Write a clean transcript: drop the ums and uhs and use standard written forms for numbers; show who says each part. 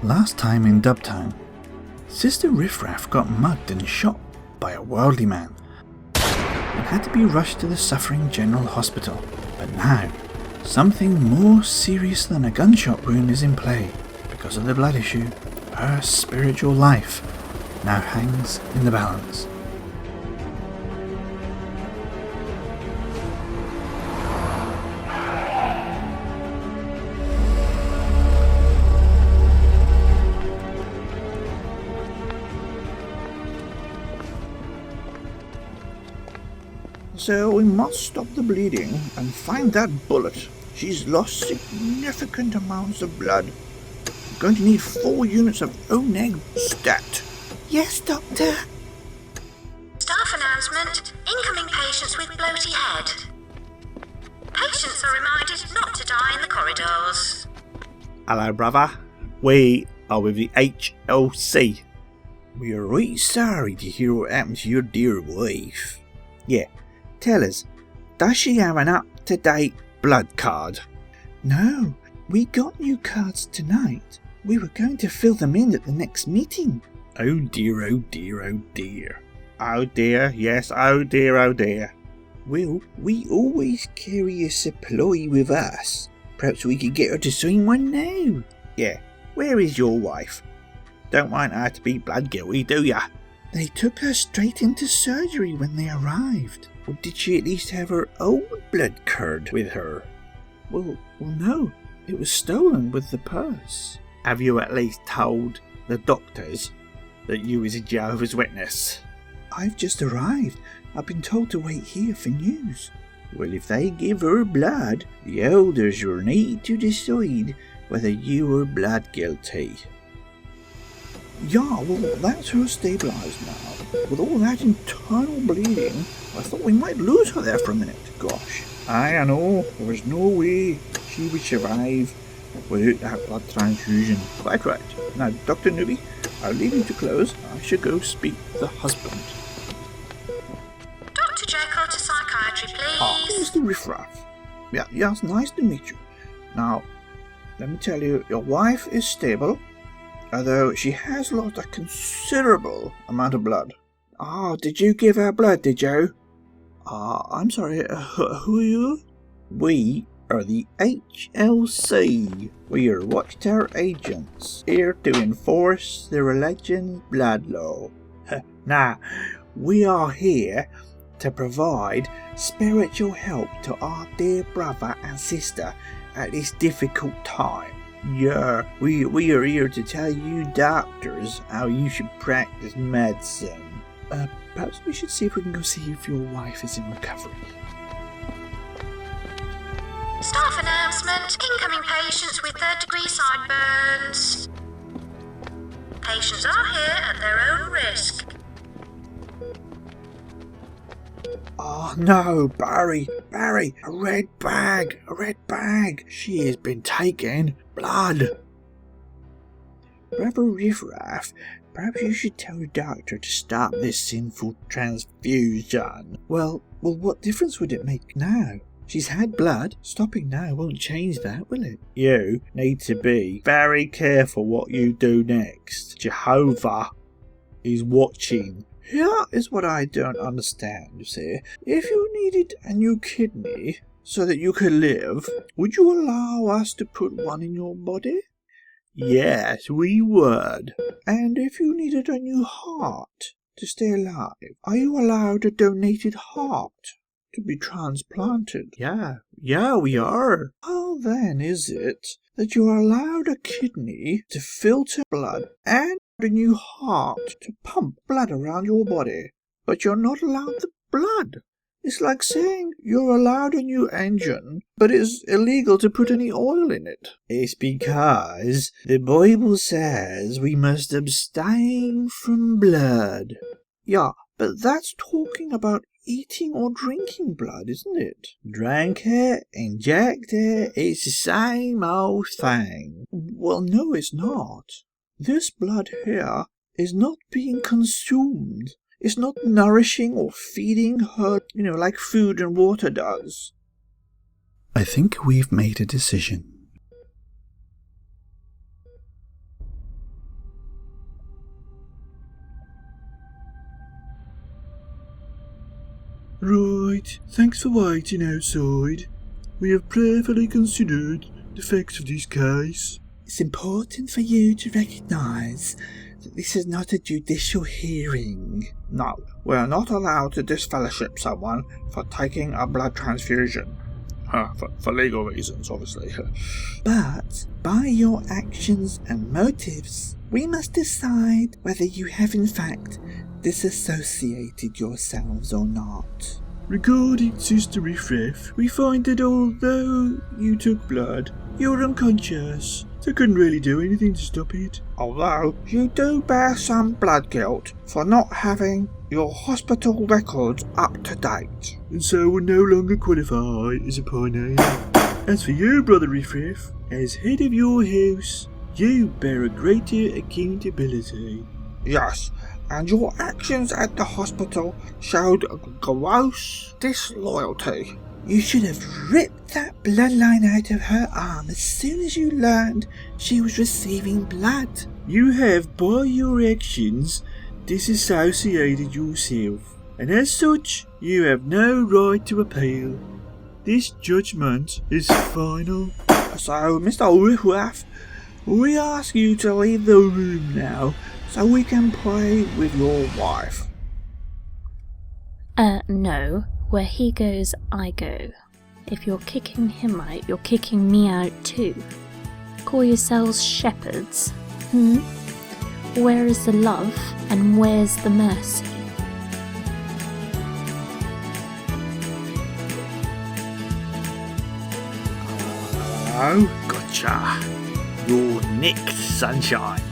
Speaker 1: Last time in Dubtown, Sister Riffraff got mugged and shot by a worldly man and had to be rushed to the suffering General Hospital. But now, something more serious than a gunshot wound is in play. Because of the blood issue, her spiritual life now hangs in the balance.
Speaker 2: So we must stop the bleeding and find that bullet. She's lost significant amounts of blood. We're going to need 4 units of O-neg stat. Yes, Doctor.
Speaker 3: Staff announcement. Incoming patients with bloaty head. Patients are reminded not to die in the corridors.
Speaker 4: Hello, brother. We are with the HLC.
Speaker 2: We are right sorry to hear what happened to your dear wife.
Speaker 4: Yeah. Tell us, does she have an up-to-date blood card?
Speaker 2: No, we got new cards tonight. We were going to fill them in at the next meeting.
Speaker 4: Oh dear, oh dear, oh dear. Oh dear, yes, oh dear, oh dear.
Speaker 2: Well, we always carry a supply with us. Perhaps we could get her to sign one now.
Speaker 4: Yeah, where is your wife? Don't want her to be blood guilty, do ya?
Speaker 2: They took her straight into surgery when they arrived. Or did she at least have her own blood card with her?
Speaker 1: Well, no. It was stolen with the purse.
Speaker 4: Have you at least told the doctors that you is a Jehovah's Witness?
Speaker 2: I've just arrived. I've been told to wait here for news.
Speaker 4: Well, if they give her blood, the elders will need to decide whether you are blood guilty.
Speaker 2: Yeah, well, that's her stabilised now. With all that internal bleeding, I thought we might lose her there for a minute. Gosh.
Speaker 4: I know, there was no way she would survive without that blood transfusion.
Speaker 2: Quite right. Now, Dr. Newby, I'll leave you to close. I should go speak to the husband.
Speaker 3: Dr. Jekyll to psychiatry, please.
Speaker 2: Ah, Mr. Riffraff. Yeah, it's nice to meet you. Now, let me tell you, your wife is stable, although she has lost a considerable amount of blood.
Speaker 4: Ah, did you give her blood, did you?
Speaker 2: I'm sorry, who are you?
Speaker 4: We are the HLC. We are Watchtower agents, here to enforce the religion's blood law. Now, we are here to provide spiritual help to our dear brother and sister at this difficult time. Yeah, we are here to tell you doctors how you should practice medicine.
Speaker 1: Perhaps we should see if we can go see if your wife is in recovery.
Speaker 3: Staff announcement. Incoming patients with 3rd-degree sideburns. Patients are here at their own risk.
Speaker 4: Oh no, Barry, a red bag. She has been taking blood.
Speaker 2: Brother Riffraff, perhaps you should tell the doctor to stop this sinful transfusion.
Speaker 1: Well, what difference would it make now? She's had blood. Stopping now won't change that, will it?
Speaker 4: You need to be very careful what you do next. Jehovah is watching.
Speaker 2: Here is what I don't understand, you see. If you needed a new kidney so that you could live, would you allow us to put one in your body?
Speaker 4: Yes, we would.
Speaker 2: And if you needed a new heart to stay alive, are you allowed a donated heart to be transplanted?
Speaker 4: Yeah, we are.
Speaker 2: How then is it that you are allowed a kidney to filter blood and a new heart to pump blood around your body, but you're not allowed the blood? It's like saying you're allowed a new engine, but it's illegal to put any oil in it.
Speaker 4: It's because the Bible says we must abstain from blood.
Speaker 2: Yeah, but that's talking about eating or drinking blood, isn't it?
Speaker 4: Drink it, inject it, it's the same old thing.
Speaker 2: Well, no, it's not. This blood here is not being consumed. It's not nourishing or feeding her, like food and water does.
Speaker 1: I think we've made a decision.
Speaker 2: Right, thanks for waiting outside. We have prayerfully considered the facts of this case.
Speaker 1: It's important for you to recognise that this is not a judicial hearing.
Speaker 4: No, we are not allowed to disfellowship someone for taking a blood transfusion. For legal reasons, obviously.
Speaker 1: But by your actions and motives, we must decide whether you have in fact disassociated yourselves or not.
Speaker 2: Regarding Sister Riffraff, we find that although you took blood, you were unconscious, so couldn't really do anything to stop it.
Speaker 4: Although you do bear some blood guilt for not having your hospital records up to date.
Speaker 2: And so will no longer qualify as a pioneer. As for you, Brother Riffraff, as head of your house, you bear a greater accountability.
Speaker 4: Yes, and your actions at the hospital showed gross disloyalty.
Speaker 1: You should have ripped that bloodline out of her arm as soon as you learned she was receiving blood.
Speaker 2: You have, by your actions, disassociated yourself, and as such, you have no right to appeal. This judgment is final.
Speaker 4: So, Mr. Riffraff, we ask you to leave the room now so we can pray with your wife.
Speaker 5: No. Where he goes, I go. If you're kicking him out, you're kicking me out too. Call yourselves shepherds? Where is the love and where's the mercy?
Speaker 4: Oh, gotcha. You're nicked, sunshine.